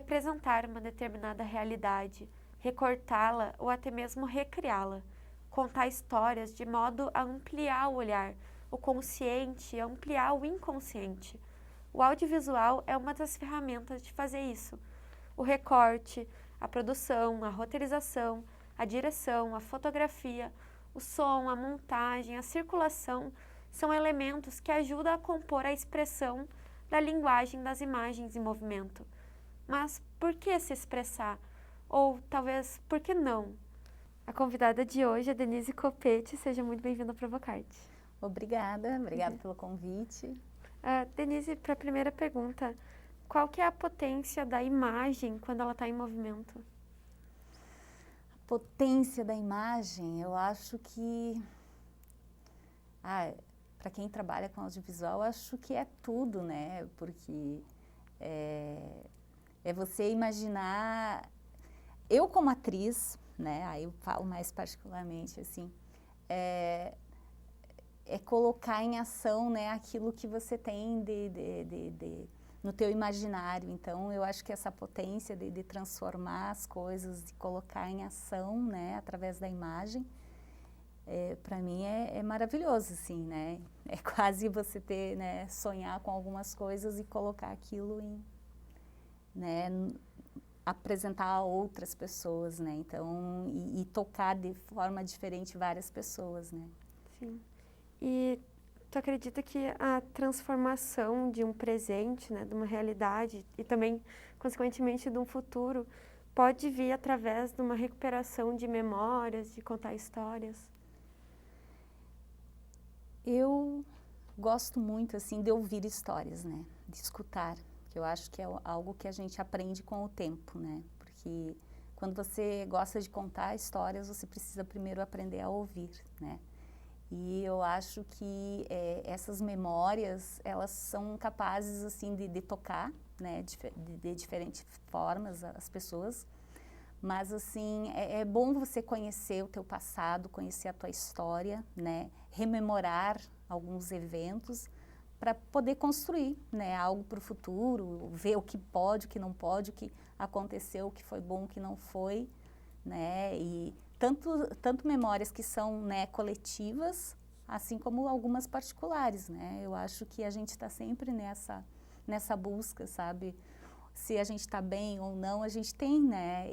representar uma determinada realidade, recortá-la ou até mesmo recriá-la, contar histórias de modo a ampliar o olhar, o consciente, ampliar o inconsciente. O audiovisual é uma das ferramentas de fazer isso. O recorte, a produção, a roteirização, a direção, a fotografia, o som, a montagem, a circulação são elementos que ajudam a compor a expressão da linguagem das imagens em movimento. Mas por que se expressar? Ou talvez, por que não? A convidada de hoje é Denise Copete. Seja muito bem-vinda ao Provocarte. Obrigada pelo convite. Denise, para a primeira pergunta, qual que é a potência da imagem quando ela está em movimento? A potência da imagem, eu acho que... para quem trabalha com audiovisual, eu acho que é tudo, né? Porque é você imaginar... Eu como atriz, né? Aí eu falo mais particularmente, assim, é colocar em ação, né, aquilo que você tem no teu imaginário. Então, eu acho que essa potência de transformar as coisas, de colocar em ação, né, através da imagem, para mim é maravilhoso, assim, né? É quase você ter, né, sonhar com algumas coisas e colocar aquilo em, né, apresentar a outras pessoas, né? Então, e tocar de forma diferente várias pessoas, né? Sim. E tu acredita que a transformação de um presente, né, de uma realidade e também, consequentemente, de um futuro, pode vir através de uma recuperação de memórias, de contar histórias? Eu gosto muito, assim, de ouvir histórias, né? De escutar, que eu acho que é algo que a gente aprende com o tempo, né? Porque quando você gosta de contar histórias, você precisa primeiro aprender a ouvir, né? E eu acho que essas memórias, elas são capazes, assim, de tocar, né, de diferentes formas as pessoas, mas, assim, é bom você conhecer o teu passado, conhecer a tua história, né, rememorar alguns eventos para poder construir, né, algo para o futuro, ver o que pode, o que não pode, o que aconteceu, o que foi bom, o que não foi, né, e tanto memórias que são, né, coletivas, assim como algumas particulares, né? Eu acho que a gente está sempre nessa busca, sabe? Se a gente está bem ou não, a gente tem, né,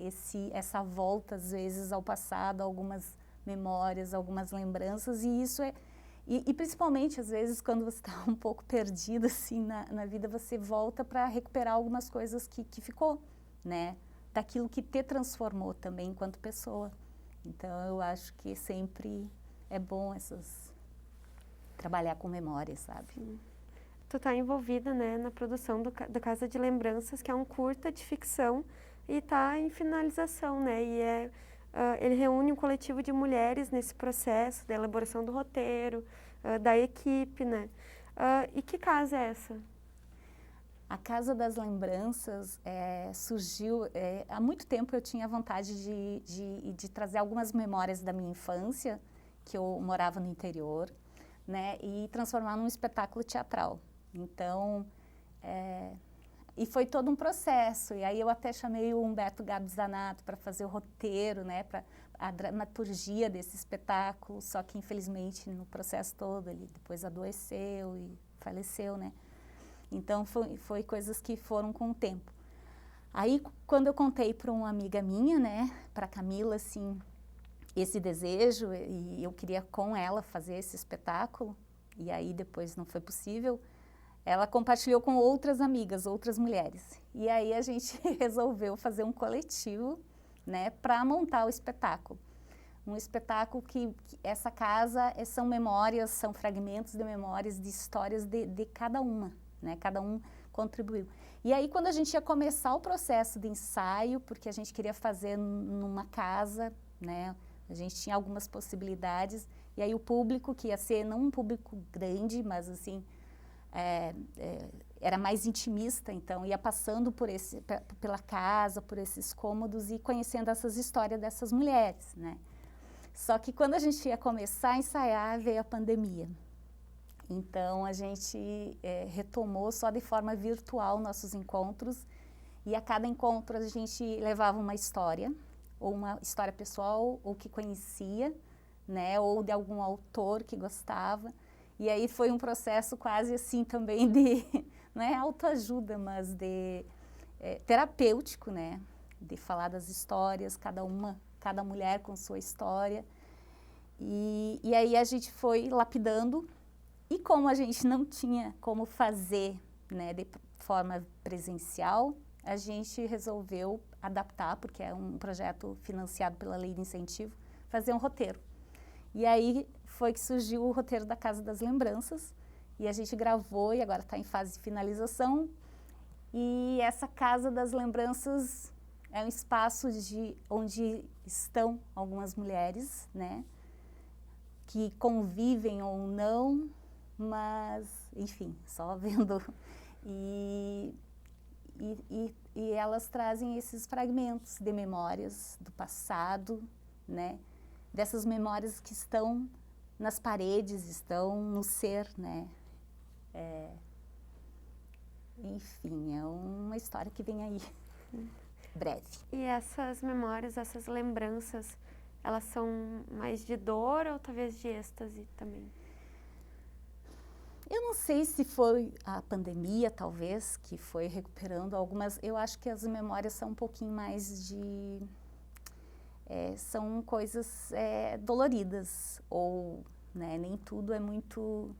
essa volta, às vezes, ao passado, algumas memórias, algumas lembranças, e isso e principalmente, às vezes, quando você está um pouco perdido, assim, na vida, você volta para recuperar algumas coisas que ficou, né? Daquilo que te transformou também enquanto pessoa. Então, eu acho que sempre é bom trabalhar com memórias, sabe? Sim. Tu está envolvida, né, na produção da Casa de Lembranças, que é um curta de ficção e está em finalização, né? E ele reúne um coletivo de mulheres nesse processo da elaboração do roteiro, da equipe, né? E que casa é essa? A Casa das Lembranças surgiu... há muito tempo eu tinha vontade de trazer algumas memórias da minha infância, que eu morava no interior, né, e transformar num espetáculo teatral. Então, e foi todo um processo. E aí eu até chamei o Humberto Gabi Zanotto para fazer o roteiro, né, para a dramaturgia desse espetáculo, só que infelizmente no processo todo ele depois adoeceu e faleceu, né. Então, foi coisas que foram com o tempo. Aí, quando eu contei para uma amiga minha, né, para a Camila, assim, esse desejo, e eu queria com ela fazer esse espetáculo, e aí depois não foi possível, ela compartilhou com outras amigas, outras mulheres. E aí a gente resolveu fazer um coletivo, né, para montar o espetáculo. Um espetáculo que essa casa são memórias, são fragmentos de memórias, de histórias de cada uma, né? Cada um contribuiu. E aí, quando a gente ia começar o processo de ensaio, porque a gente queria fazer numa casa, né? A gente tinha algumas possibilidades, e aí o público, que ia ser não um público grande, mas assim, era mais intimista, então ia passando pela casa, por esses cômodos e conhecendo essas histórias dessas mulheres, né? Só que quando a gente ia começar a ensaiar, veio a pandemia. Então, a gente retomou só de forma virtual nossos encontros E a cada encontro a gente levava uma história, ou uma história pessoal, ou que conhecia, né, ou de algum autor que gostava. E aí foi um processo quase assim também de, não é autoajuda, mas de terapêutico, né, de falar das histórias, cada mulher com sua história. E aí a gente foi lapidando, e como a gente não tinha como fazer, né, de forma presencial, a gente resolveu adaptar, porque é um projeto financiado pela Lei de Incentivo, fazer um roteiro. E aí foi que surgiu o roteiro da Casa das Lembranças, e a gente gravou e agora está em fase de finalização. E essa Casa das Lembranças é um espaço onde estão algumas mulheres, né, que convivem ou não, mas, enfim, só vendo. E elas trazem esses fragmentos de memórias do passado, né, dessas memórias que estão nas paredes, estão no ser, né. Enfim, é uma história que vem aí, breve. E essas memórias, essas lembranças, elas são mais de dor ou talvez de êxtase também? Eu não sei se foi a pandemia, talvez, que foi recuperando algumas. Eu acho que as memórias são um pouquinho mais de... são coisas doloridas, ou, né, nem tudo é muito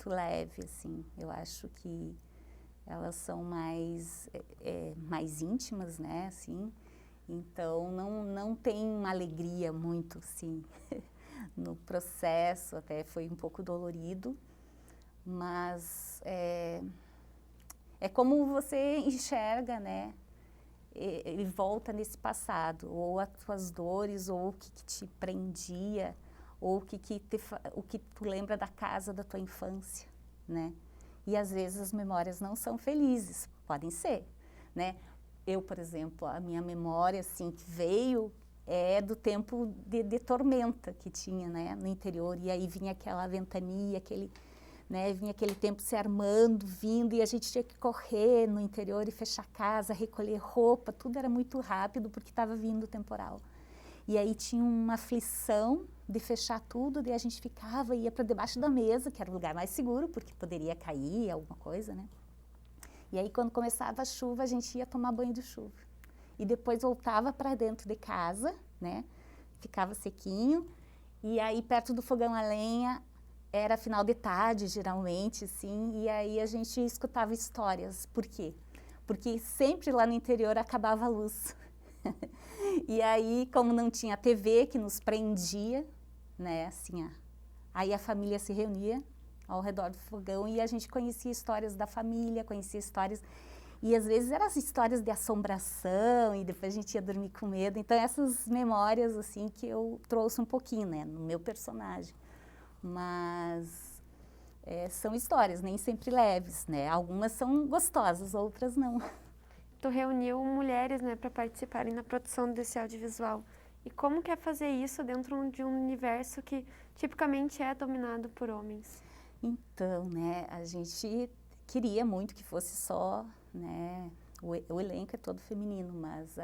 leve, assim. Eu acho que elas são mais íntimas, né, assim. Então, não tem uma alegria muito, assim, no processo, até foi um pouco dolorido. Mas é como você enxerga, né, ele volta nesse passado, ou as tuas dores, ou o que te prendia, ou o que tu lembra da casa da tua infância, né? E às vezes as memórias não são felizes, podem ser, né? Eu, por exemplo, a minha memória, assim, que veio do tempo de tormenta que tinha, né, no interior, e aí vinha aquela ventania, vinha aquele tempo se armando, vindo, e a gente tinha que correr no interior e fechar a casa, recolher roupa, tudo era muito rápido porque estava vindo o temporal. E aí tinha uma aflição de fechar tudo, daí a gente ficava, ia para debaixo da mesa, que era o lugar mais seguro, porque poderia cair alguma coisa, né? E aí quando começava a chuva, a gente ia tomar banho de chuva. E depois voltava para dentro de casa, né? Ficava sequinho, e aí perto do fogão a lenha, era final de tarde, geralmente, assim, e aí a gente escutava histórias. Por quê? Porque sempre lá no interior acabava a luz. E aí, como não tinha TV que nos prendia, né, assim, aí a família se reunia ao redor do fogão e a gente conhecia histórias da família, conhecia histórias, e às vezes eram as histórias de assombração, e depois a gente ia dormir com medo. Então, essas memórias, assim, que eu trouxe um pouquinho, né, no meu personagem. Mas são histórias, nem sempre leves, né? Algumas são gostosas, outras não. Tu reuniu mulheres, né, para participarem na produção desse audiovisual. E como que é fazer isso dentro de um universo que tipicamente é dominado por homens? Então, né, a gente queria muito que fosse só, né, o elenco é todo feminino, mas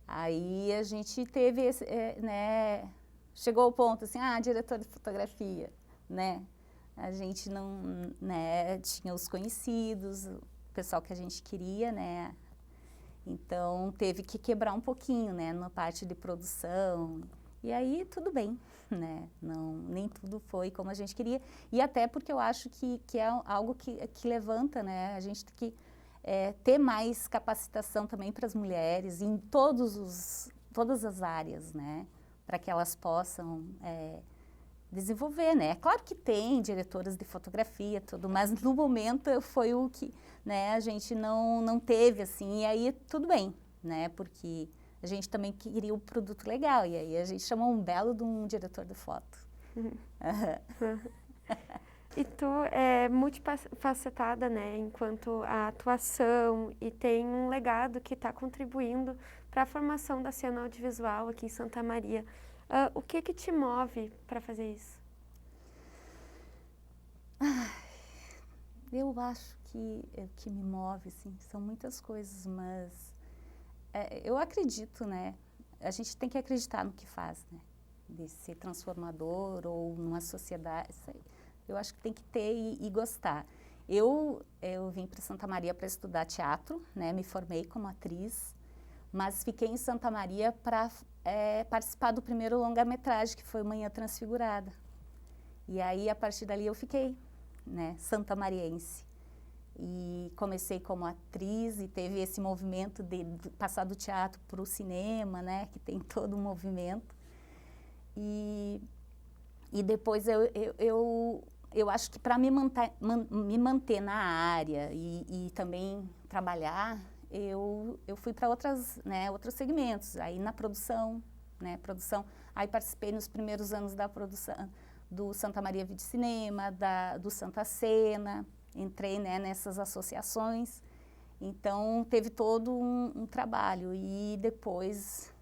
aí a gente teve esse, né, chegou ao ponto assim, diretor de fotografia, né? A gente não, né, tinha os conhecidos, o pessoal que a gente queria, né? Então teve que quebrar um pouquinho, né, na parte de produção. E aí tudo bem, né? Nem tudo foi como a gente queria. E até porque eu acho que é algo que levanta, né? A gente tem que ter mais capacitação também para as mulheres em todas as áreas, né? Para que elas possam desenvolver, né? Claro que tem diretoras de fotografia, tudo, mas no momento foi o que, né, a gente não teve, assim, e aí tudo bem, né? Porque a gente também queria um produto legal, e aí a gente chamou um belo de um diretor de foto. E tu é multifacetada, né, enquanto a atuação, e tem um legado que está contribuindo para a formação da cena audiovisual aqui em Santa Maria. O que te move para fazer isso? Eu acho que o que me move, assim, são muitas coisas, mas eu acredito, né? A gente tem que acreditar no que faz, né? De ser transformador ou numa sociedade, eu acho que tem que ter e gostar. Eu vim para Santa Maria para estudar teatro, né? Me formei como atriz, mas fiquei em Santa Maria para participar do primeiro longa-metragem, que foi Manhã Transfigurada. E aí, a partir dali, eu fiquei, né? Santamariense. E comecei como atriz e teve esse movimento de passar do teatro para o cinema, né? Que tem todo um movimento. E depois eu acho que para me manter na área e também trabalhar, eu fui para outros segmentos. Aí na produção, né? Aí participei nos primeiros anos da produção do Santa Maria Vídeo Cinema, do Santa Cena. Entrei, né, nessas associações, então teve todo um trabalho. E depois,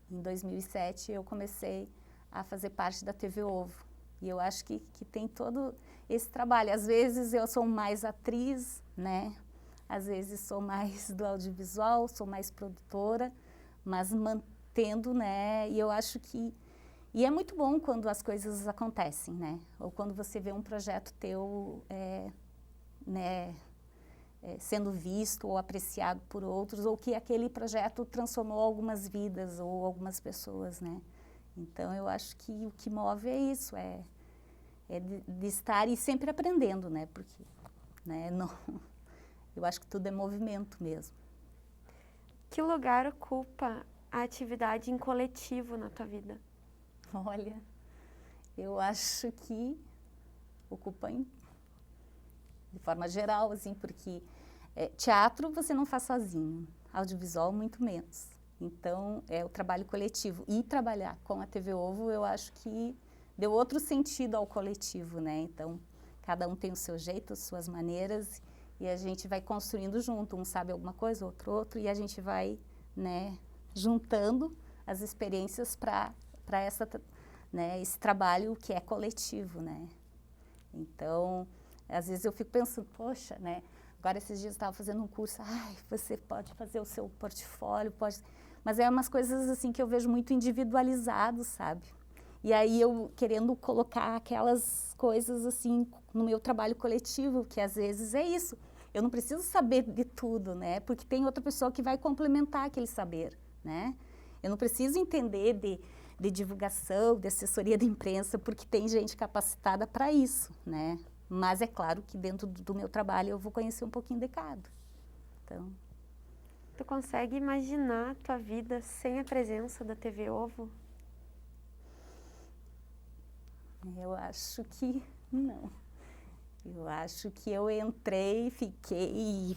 em 2007, eu comecei a fazer parte da TV Ovo. E eu acho que tem todo esse trabalho. Às vezes eu sou mais atriz, né? Às vezes sou mais do audiovisual, sou mais produtora, mas mantendo, né? E eu acho que... E é muito bom quando as coisas acontecem, né? Ou quando você vê um projeto teu... né, sendo visto ou apreciado por outros, ou que aquele projeto transformou algumas vidas ou algumas pessoas, né? Então, eu acho que o que move é isso, de estar e sempre aprendendo, né? Porque, né, não, eu acho que tudo é movimento mesmo. Que lugar ocupa a atividade em coletivo na tua vida? Olha, eu acho que ocupa de forma geral, assim, porque teatro você não faz sozinho, audiovisual muito menos. Então, é o trabalho coletivo. E trabalhar com a TV Ovo, eu acho que deu outro sentido ao coletivo, né? Então, cada um tem o seu jeito, as suas maneiras, e a gente vai construindo junto. Um sabe alguma coisa, outro, e a gente vai, né, juntando as experiências para né, esse trabalho que é coletivo, né? Então... Às vezes eu fico pensando, poxa, né? Agora esses dias eu estava fazendo um curso, você pode fazer o seu portfólio, pode... Mas é umas coisas assim que eu vejo muito individualizado, sabe? E aí eu querendo colocar aquelas coisas assim no meu trabalho coletivo, que às vezes é isso. Eu não preciso saber de tudo, né? Porque tem outra pessoa que vai complementar aquele saber, né? Eu não preciso entender de divulgação, de assessoria de imprensa, porque tem gente capacitada para isso, né? Mas é claro que dentro do meu trabalho eu vou conhecer um pouquinho de cada. Então... Tu consegue imaginar a tua vida sem a presença da TV Ovo? Eu acho que não. Eu acho que eu entrei, fiquei,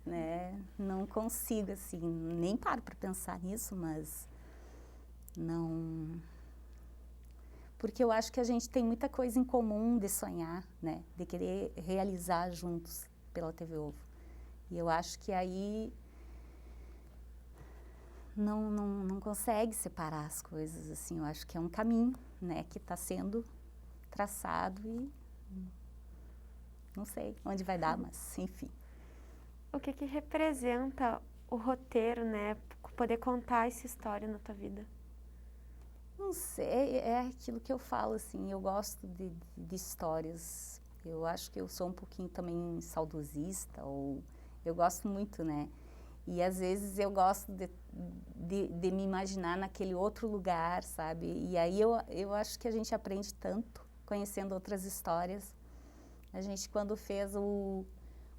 né? Não consigo, assim, nem paro para pensar nisso, mas não... Porque eu acho que a gente tem muita coisa em comum de sonhar, né? De querer realizar juntos pela TV Ovo. E eu acho que aí não consegue separar as coisas, assim. Eu acho que é um caminho, né? Que está sendo traçado e não sei onde vai dar, mas enfim. O que representa o roteiro, né? Poder contar essa história na tua vida? Não sei, é aquilo que eu falo, assim, eu gosto de histórias. Eu acho que eu sou um pouquinho também saudosista, ou eu gosto muito, né? E às vezes eu gosto de me imaginar naquele outro lugar, sabe? E aí eu acho que a gente aprende tanto conhecendo outras histórias. A gente, quando fez o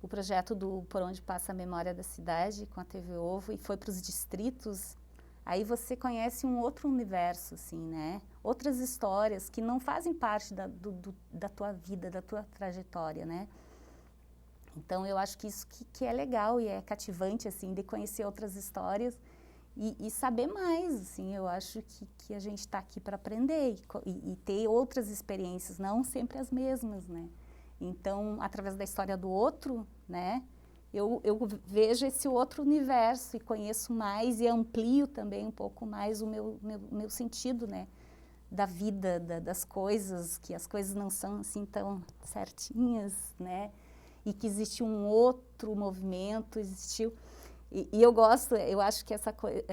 projeto do Por Onde Passa a Memória da Cidade, com a TV Ovo, e foi para os distritos, aí você conhece um outro universo, assim, né? Outras histórias que não fazem parte da tua vida, da tua trajetória, né? Então, eu acho que isso que é legal e é cativante, assim, de conhecer outras histórias e saber mais, assim. Eu acho que a gente está aqui para aprender e ter outras experiências, não sempre as mesmas, né? Então, através da história do outro, né? Eu vejo esse outro universo e conheço mais e amplio também um pouco mais o meu sentido, né? da vida, das coisas, que as coisas não são assim tão certinhas, né? E que existe um outro movimento, existiu. E eu gosto, eu acho que essa coisa,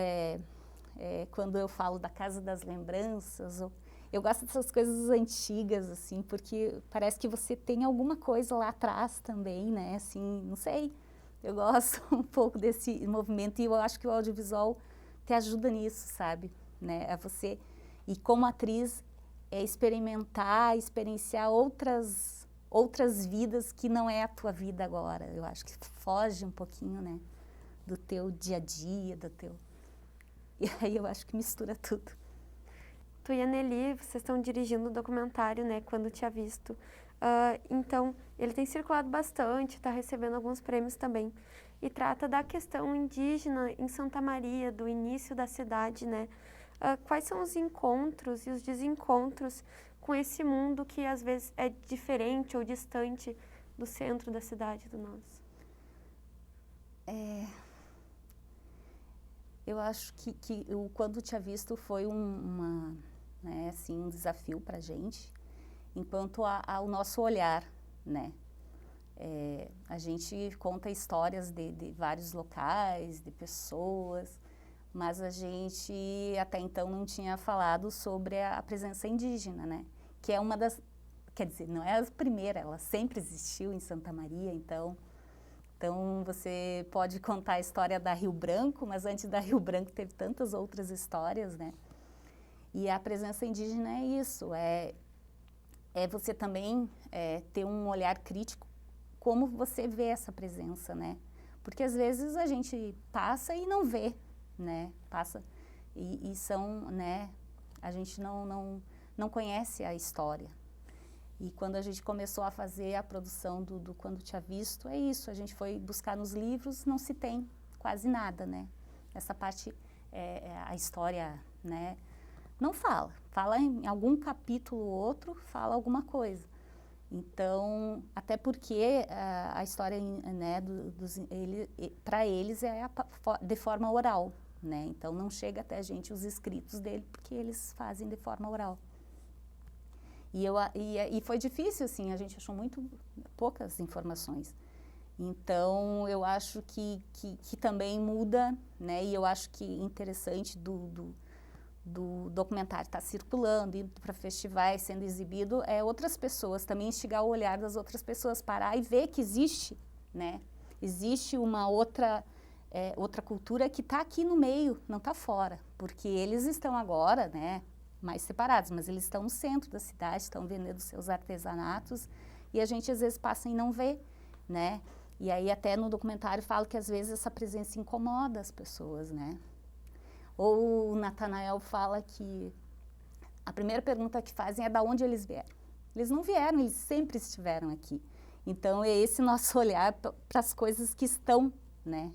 quando eu falo da Casa das Lembranças, eu gosto dessas coisas antigas, assim, porque parece que você tem alguma coisa lá atrás também, né? Assim, não sei, eu gosto um pouco desse movimento e eu acho que o audiovisual te ajuda nisso, sabe? Né? A você, e como atriz, experienciar outras vidas que não é a tua vida agora. Eu acho que foge um pouquinho, né? Do teu dia a dia, do teu... E aí eu acho que mistura tudo. Tu e a Nelly, vocês estão dirigindo o documentário, né, Quando Te Avisto. Então, ele tem circulado bastante, está recebendo alguns prêmios também. E trata da questão indígena em Santa Maria, do início da cidade, né? Quais são os encontros e os desencontros com esse mundo que às vezes é diferente ou distante do centro da cidade do nosso? Eu acho que o Quando Te Avisto foi né, assim, um desafio para a gente, enquanto ao nosso olhar, né? A gente conta histórias de vários locais, de pessoas, mas a gente até então não tinha falado sobre a presença indígena, né? Que é uma das, quer dizer, não é a primeira, ela sempre existiu em Santa Maria, então você pode contar a história da Rio Branco, mas antes da Rio Branco teve tantas outras histórias, né? E a presença indígena é isso, é você também ter um olhar crítico como você vê essa presença, né? Porque às vezes a gente passa e não vê, né? Passa e são, né? A gente não conhece a história. E quando a gente começou a fazer a produção do Quando Te Avisto, é isso, a gente foi buscar nos livros, não se tem quase nada, né? Essa parte, a história, né? Não fala em algum capítulo ou outro, fala alguma coisa. Então, até porque a história, né, para eles é de forma oral, né? Então não chega até a gente os escritos dele, porque eles fazem de forma oral. E foi difícil, assim, a gente achou poucas informações. Então, eu acho que também muda, né? E eu acho que interessante do documentário estar circulando, indo para festivais, sendo exibido, outras pessoas, também instigar o olhar das outras pessoas, parar e ver que existe, né? Existe uma outra cultura que está aqui no meio, não está fora, porque eles estão agora, né? Mais separados, mas eles estão no centro da cidade, estão vendendo seus artesanatos e a gente às vezes passa e não vê, né? E aí até no documentário falo que às vezes essa presença incomoda as pessoas, né? Ou o Natanael fala que a primeira pergunta que fazem é de onde eles vieram. Eles não vieram, eles sempre estiveram aqui. Então é esse nosso olhar para as coisas que estão, né?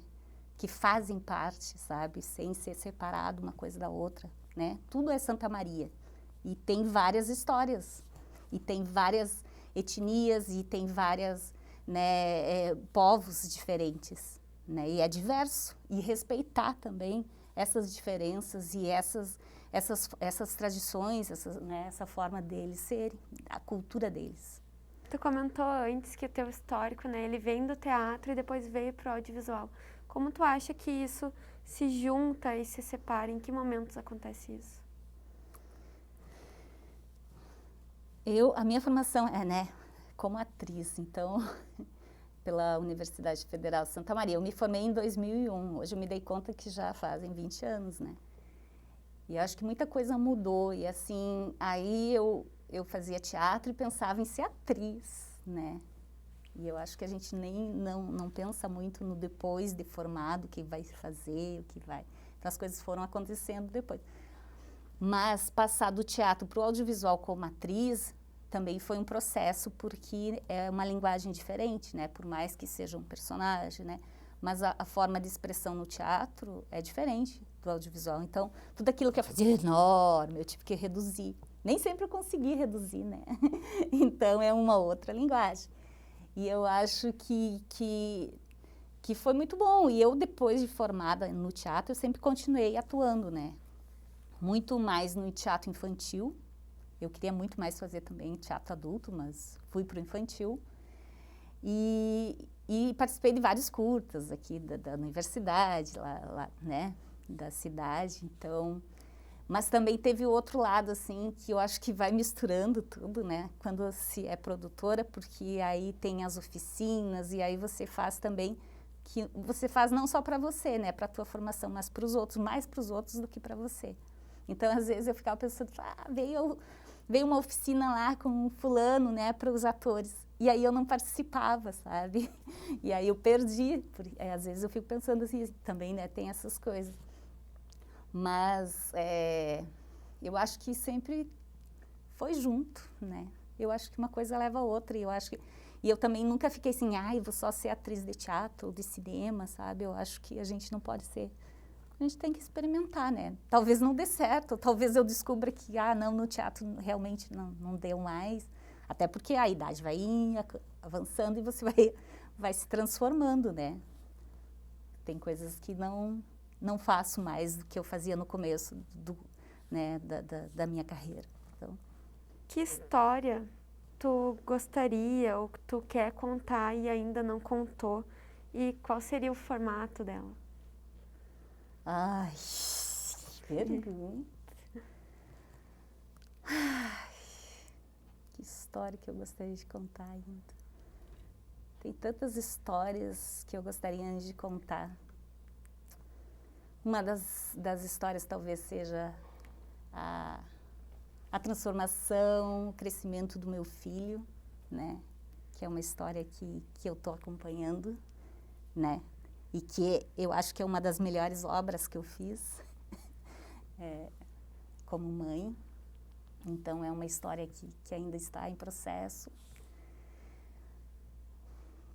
Que fazem parte, sabe? Sem ser separado uma coisa da outra. Né? Tudo é Santa Maria e tem várias histórias e tem várias etnias e tem várias, né, povos diferentes, né? E é diverso e respeitar também essas diferenças e essas tradições, né, essa forma deles serem, a cultura deles. Tu comentou antes que o teu histórico, né, ele vem do teatro e depois veio para o audiovisual. Como tu acha que isso se junta e se separa? Em que momentos acontece isso? A minha formação né, como atriz, então, pela Universidade Federal de Santa Maria. Eu me formei em 2001, hoje eu me dei conta que já fazem 20 anos, né? E eu acho que muita coisa mudou, e assim, aí eu fazia teatro e pensava em ser atriz, né? E eu acho que a gente não pensa muito no depois de formado, o que vai fazer, o que vai... Então as coisas foram acontecendo depois. Mas passar do teatro para o audiovisual como atriz também foi um processo, porque é uma linguagem diferente, né? Por mais que seja um personagem, né? Mas a forma de expressão no teatro é diferente do audiovisual. Então, tudo aquilo que eu fazia enorme, eu tive que reduzir. Nem sempre eu consegui reduzir, né? Então, é uma outra linguagem. E eu acho que foi muito bom. E eu, depois de formada no teatro, eu sempre continuei atuando, né? Muito mais no teatro infantil, Eu queria muito mais fazer também teatro adulto, mas fui para o infantil. E participei de vários curtas aqui da universidade, lá, né, da cidade, então... Mas também teve o outro lado, assim, que eu acho que vai misturando tudo, né, quando se é produtora, porque aí tem as oficinas e aí você faz também, que você faz não só para você, né, para a tua formação, mas para os outros, mais para os outros do que para você. Então, às vezes, eu ficava pensando, veio uma oficina lá com um fulano, né, para os atores. E aí eu não participava, sabe? E aí eu perdi. Às vezes eu fico pensando assim, também, né, tem essas coisas. Mas eu acho que sempre foi junto, né? Eu acho que uma coisa leva a outra. E eu também nunca fiquei assim, vou só ser atriz de teatro ou de cinema, sabe? Eu acho que a gente não pode ser... A gente tem que experimentar, né? Talvez não dê certo, talvez eu descubra que, não, no teatro realmente não deu mais. Até porque a idade vai avançando e você vai se transformando, né? Tem coisas que não faço mais do que eu fazia no começo né, da minha carreira. Então, que história tu gostaria ou que tu quer contar e ainda não contou? E qual seria o formato dela? Ai, pergunta. Que história que eu gostaria de contar ainda. Tem tantas histórias que eu gostaria de contar. Uma das histórias talvez seja a transformação, o crescimento do meu filho, né? Que é uma história que eu estou acompanhando, né? E que eu acho que é uma das melhores obras que eu fiz como mãe. Então, é uma história que ainda está em processo.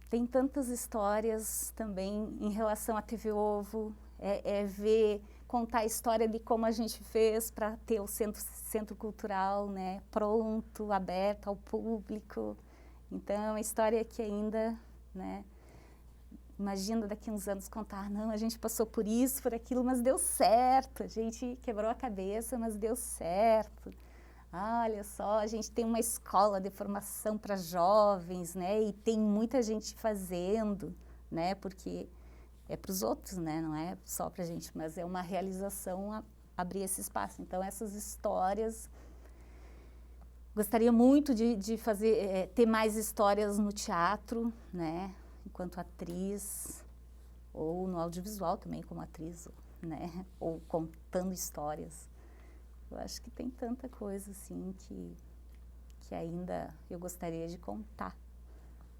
Tem tantas histórias também em relação à TV Ovo, contar a história de como a gente fez para ter o centro cultural, né, pronto, aberto ao público. Então, é uma história que ainda, né, imagina daqui a uns anos contar, não, a gente passou por isso, por aquilo, mas deu certo, a gente quebrou a cabeça, mas deu certo. Olha só, a gente tem uma escola de formação para jovens, né, e tem muita gente fazendo, né, porque é para os outros, né, não é só para a gente, mas é uma realização abrir esse espaço. Então, essas histórias, gostaria muito de fazer, ter mais histórias no teatro, né, enquanto atriz, ou no audiovisual também como atriz, né, ou contando histórias. Eu acho que tem tanta coisa, assim, que ainda eu gostaria de contar,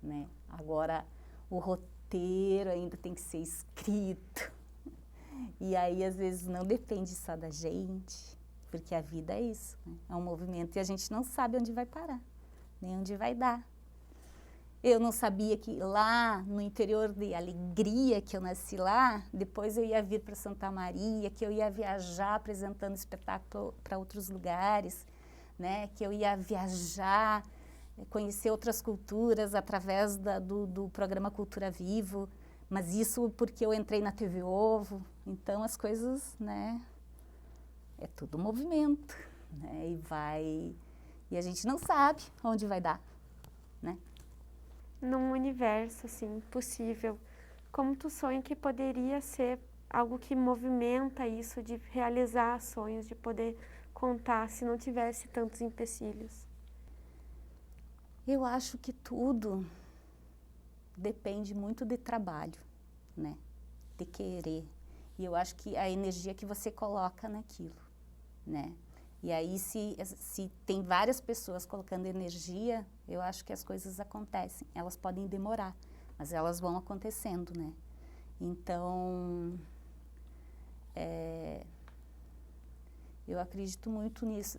né. Agora, o roteiro ainda tem que ser escrito. E aí, às vezes, não depende só da gente, porque a vida é isso, né? É um movimento e a gente não sabe onde vai parar, nem onde vai dar. Eu não sabia que lá no interior de Alegria, que eu nasci lá, depois eu ia vir para Santa Maria, que eu ia viajar apresentando espetáculo para outros lugares, né? Que eu ia viajar, conhecer outras culturas através do programa Cultura Vivo, mas isso porque eu entrei na TV Ovo. Então as coisas, né? É tudo movimento, né? E a gente não sabe onde vai dar, né? Num universo, assim, possível, como tu sonha que poderia ser algo que movimenta isso, de realizar sonhos, de poder contar, se não tivesse tantos empecilhos? Eu acho que tudo depende muito de trabalho, né? De querer. E eu acho que a energia que você coloca naquilo, né? E aí, se tem várias pessoas colocando energia, eu acho que as coisas acontecem. Elas podem demorar, mas elas vão acontecendo, né? Então, eu acredito muito nisso,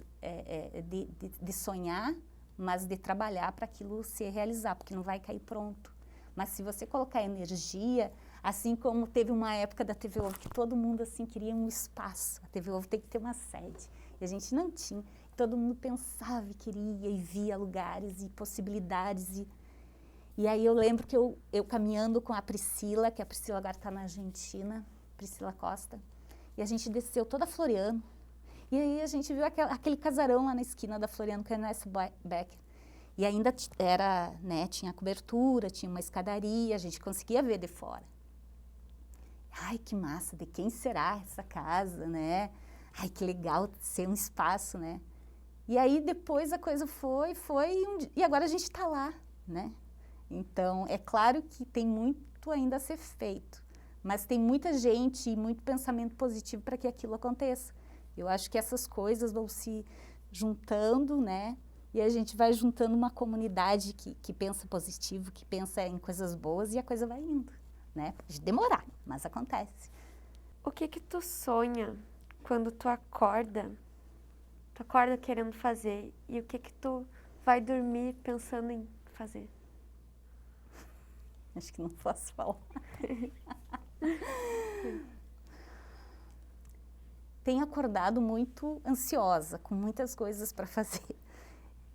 de sonhar, mas de trabalhar para aquilo se realizar, porque não vai cair pronto. Mas se você colocar energia, assim como teve uma época da TV Ovo que todo mundo assim queria um espaço. A TV Ovo tem que ter uma sede. E a gente não tinha. Todo mundo pensava e queria e via lugares e possibilidades. E aí eu lembro que eu caminhando com a Priscila, que a Priscila agora está na Argentina, Priscila Costa, e a gente desceu toda Floriano. E aí a gente viu aquele casarão lá na esquina da Floriano com a Ernesto Becker. E ainda era, né, tinha cobertura, tinha uma escadaria, a gente conseguia ver de fora. Ai, que massa, de quem será essa casa, né? Ai, que legal ser um espaço, né? E aí depois a coisa foi, e agora a gente está lá, né? Então, é claro que tem muito ainda a ser feito, mas tem muita gente e muito pensamento positivo para que aquilo aconteça. Eu acho que essas coisas vão se juntando, né? E a gente vai juntando uma comunidade que pensa positivo, que pensa em coisas boas e a coisa vai indo, né? Pode demorar, mas acontece. O que tu sonha quando tu acorda? Tu acorda querendo fazer e o que tu vai dormir pensando em fazer? Acho que não posso falar. Tenho acordado muito ansiosa, com muitas coisas para fazer.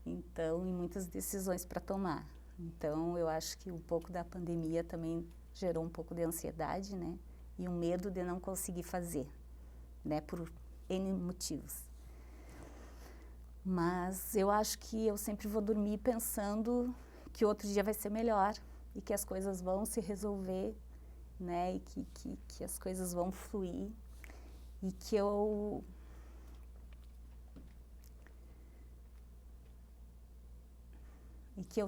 Então, e muitas decisões para tomar. Então, eu acho que um pouco da pandemia também gerou um pouco de ansiedade, né? E um medo de não conseguir fazer, né? Por N motivos. Mas eu acho que eu sempre vou dormir pensando que outro dia vai ser melhor e que as coisas vão se resolver, né? E que as coisas vão fluir e que eu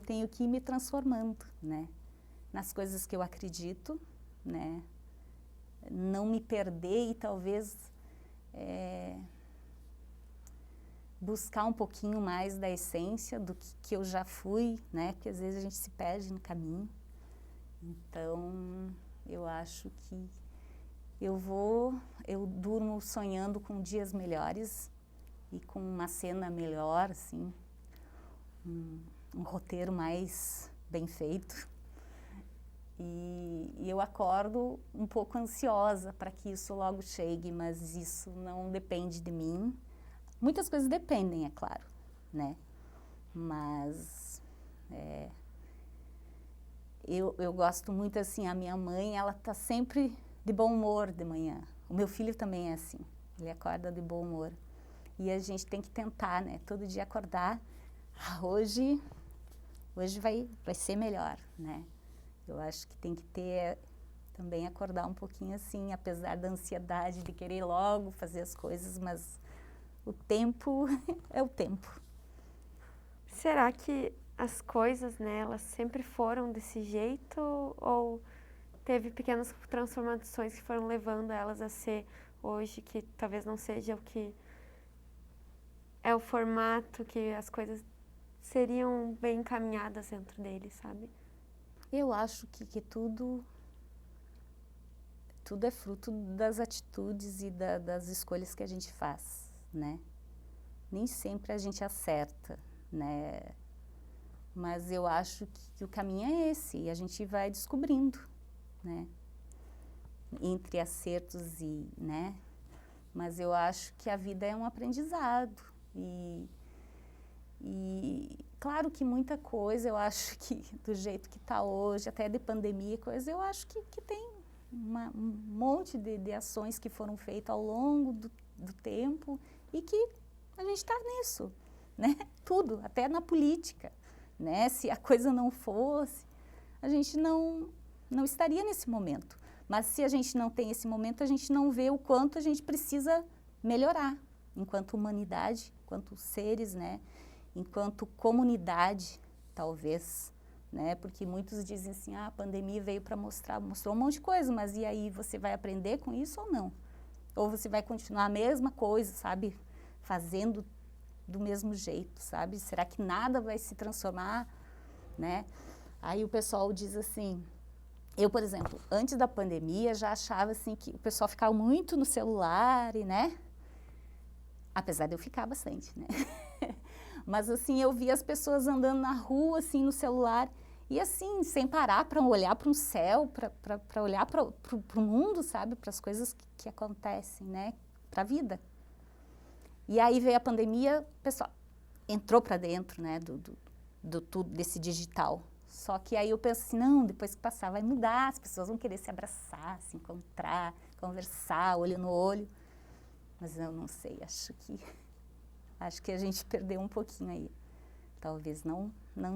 tenho que ir me transformando, né? Nas coisas que eu acredito, né? Não me perder e talvez buscar um pouquinho mais da essência do que eu já fui, né? Porque às vezes a gente se perde no caminho. Então, eu acho que eu durmo sonhando com dias melhores e com uma cena melhor, assim, um roteiro mais bem feito. E eu acordo um pouco ansiosa para que isso logo chegue, mas isso não depende de mim. Muitas coisas dependem, é claro, né? Mas eu gosto muito, assim, a minha mãe, ela tá sempre de bom humor de manhã. O meu filho também é assim, ele acorda de bom humor. E a gente tem que tentar, né? Todo dia acordar, hoje vai ser melhor, né? Eu acho que tem que ter, também acordar um pouquinho assim, apesar da ansiedade de querer logo fazer as coisas, mas o tempo é o tempo. Será que as coisas, né, elas sempre foram desse jeito ou teve pequenas transformações que foram levando elas a ser hoje, que talvez não seja o que é o formato que as coisas seriam bem encaminhadas dentro dele, sabe? Eu acho que tudo é fruto das atitudes e das escolhas que a gente faz, né? Nem sempre a gente acerta, né? Mas eu acho que o caminho é esse, e a gente vai descobrindo, né? Entre acertos e, né? Mas eu acho que a vida é um aprendizado e claro que muita coisa, eu acho que do jeito que está hoje, até de pandemia e coisa, eu acho que tem um monte de ações que foram feitas ao longo do tempo e que a gente está nisso, né? Tudo, até na política, né? Se a coisa não fosse, a gente não estaria nesse momento. Mas se a gente não tem esse momento, a gente não vê o quanto a gente precisa melhorar enquanto humanidade, enquanto seres, né? Enquanto comunidade, talvez, né? Porque muitos dizem assim, a pandemia veio para mostrou um monte de coisa, mas e aí você vai aprender com isso ou não? Ou você vai continuar a mesma coisa, sabe? Fazendo do mesmo jeito, sabe? Será que nada vai se transformar, né? Aí o pessoal diz assim, eu, por exemplo, antes da pandemia já achava assim que o pessoal ficava muito no celular e, né? Apesar de eu ficar bastante, né? Mas assim, eu via as pessoas andando na rua, assim, no celular, e assim, sem parar para olhar para um céu, para olhar para o mundo, sabe? Para as coisas que acontecem, né? Para a vida. E aí veio a pandemia, o pessoal entrou para dentro, né? Do tudo, desse digital. Só que aí eu penso assim, não, depois que passar vai mudar, as pessoas vão querer se abraçar, se encontrar, conversar, olho no olho. Mas eu não sei, acho que a gente perdeu um pouquinho aí. Talvez não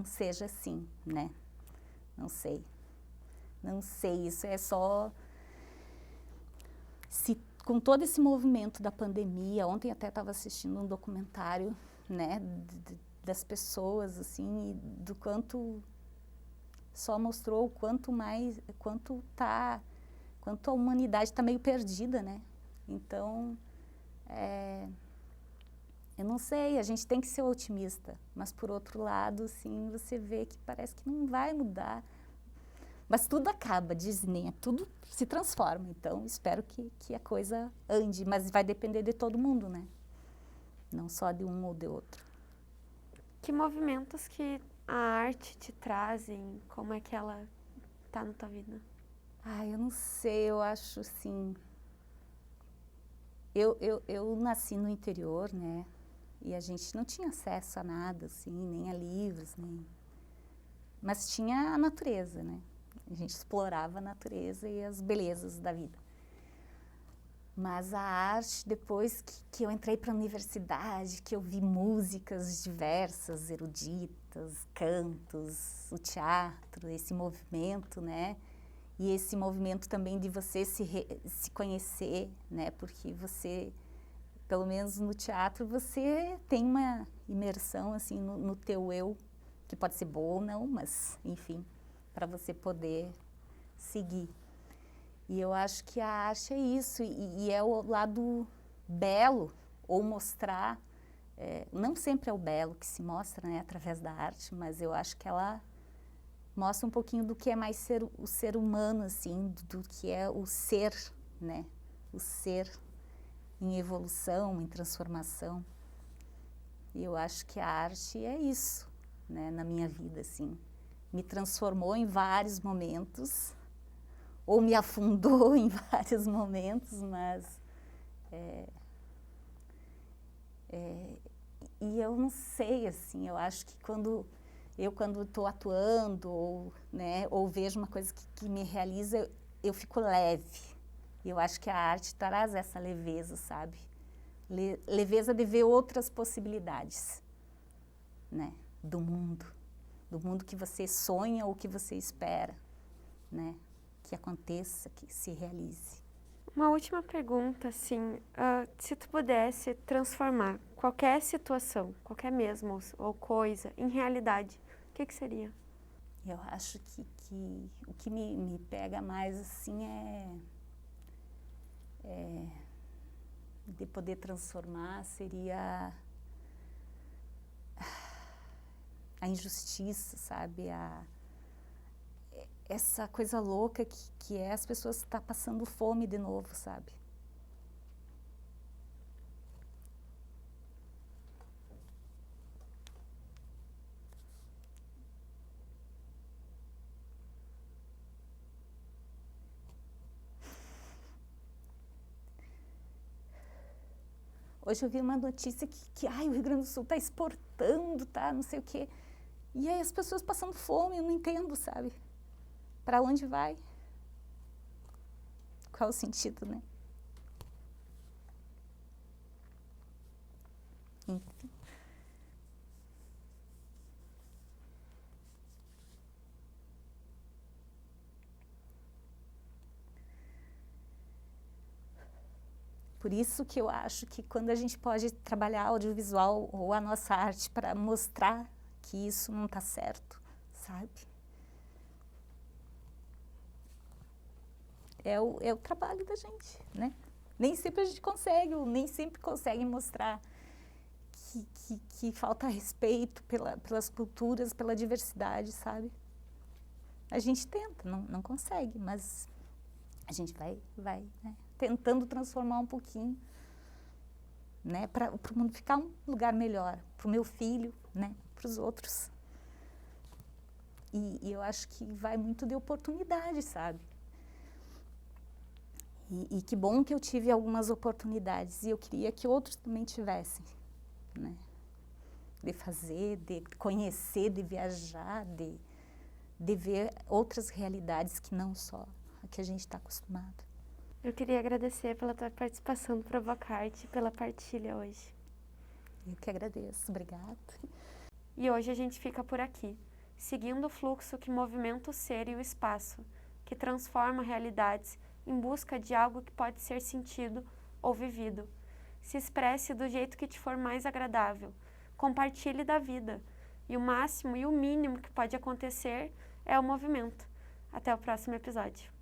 seja assim, né? Não sei, isso é só... Com todo esse movimento da pandemia, ontem até estava assistindo um documentário, né, das pessoas, assim, do quanto... Só mostrou o quanto a humanidade está meio perdida, né? Então, eu não sei, a gente tem que ser otimista, mas por outro lado, assim, você vê que parece que não vai mudar. Mas tudo acaba, dizem, tudo se transforma, então espero que a coisa ande, mas vai depender de todo mundo, né? Não só de um ou de outro. Que movimentos que a arte te trazem? Como é que ela tá na tua vida? Eu não sei, eu acho assim... Eu nasci no interior, né? E a gente não tinha acesso a nada, assim, nem a livros, mas tinha a natureza, né? A gente explorava a natureza e as belezas da vida. Mas a arte, depois que eu entrei para a universidade, que eu vi músicas diversas, eruditas, cantos, o teatro, esse movimento, né? E esse movimento também de você se conhecer, né? Porque você, pelo menos no teatro, você tem uma imersão, assim, no teu eu, que pode ser boa ou não, mas, enfim, para você poder seguir. E eu acho que a arte é isso, e é o lado belo, ou mostrar, não sempre é o belo que se mostra, né, através da arte, mas eu acho que ela mostra um pouquinho do que é mais o ser humano, assim, do que é o ser, né, o ser em evolução, em transformação. E eu acho que a arte é isso, né, na minha vida, assim. Me transformou em vários momentos, ou me afundou em vários momentos, mas... e eu não sei, assim, eu acho que quando estou atuando, ou vejo uma coisa que me realiza, eu fico leve. E eu acho que a arte traz essa leveza, sabe? Leveza de ver outras possibilidades, né? Do mundo que você sonha ou que você espera, né? Que aconteça, que se realize. Uma última pergunta, assim, se tu pudesse transformar qualquer situação, qualquer mesmo ou coisa, em realidade, o que seria? Eu acho que o que me pega mais, assim, de poder transformar seria a injustiça, sabe? Essa coisa louca que é as pessoas estar passando fome de novo, sabe? Hoje eu vi uma notícia que o Rio Grande do Sul está exportando, tá, não sei o quê. E aí as pessoas passando fome, eu não entendo, sabe? Para onde vai? Qual o sentido, né? Enfim. Por isso que eu acho que quando a gente pode trabalhar audiovisual ou a nossa arte para mostrar que isso não está certo, sabe? É o trabalho da gente, né? Nem sempre a gente consegue, ou nem sempre consegue mostrar que falta respeito pelas culturas, pela diversidade, sabe? A gente tenta, não consegue, mas a gente vai, né? Tentando transformar um pouquinho, né? Para o mundo ficar um lugar melhor, para o meu filho, né? Para os outros. E eu acho que vai muito de oportunidade, sabe? E que bom que eu tive algumas oportunidades, e eu queria que outros também tivessem, né? De fazer, de conhecer, de viajar, de ver outras realidades que não só a que a gente está acostumado. Eu queria agradecer pela tua participação no Provocarte, pela partilha hoje. Eu que agradeço, obrigada. E hoje a gente fica por aqui, seguindo o fluxo que movimenta o ser e o espaço, que transforma realidades em busca de algo que pode ser sentido ou vivido. Se expresse do jeito que te for mais agradável. Compartilhe da vida. E o máximo e o mínimo que pode acontecer é o movimento. Até o próximo episódio.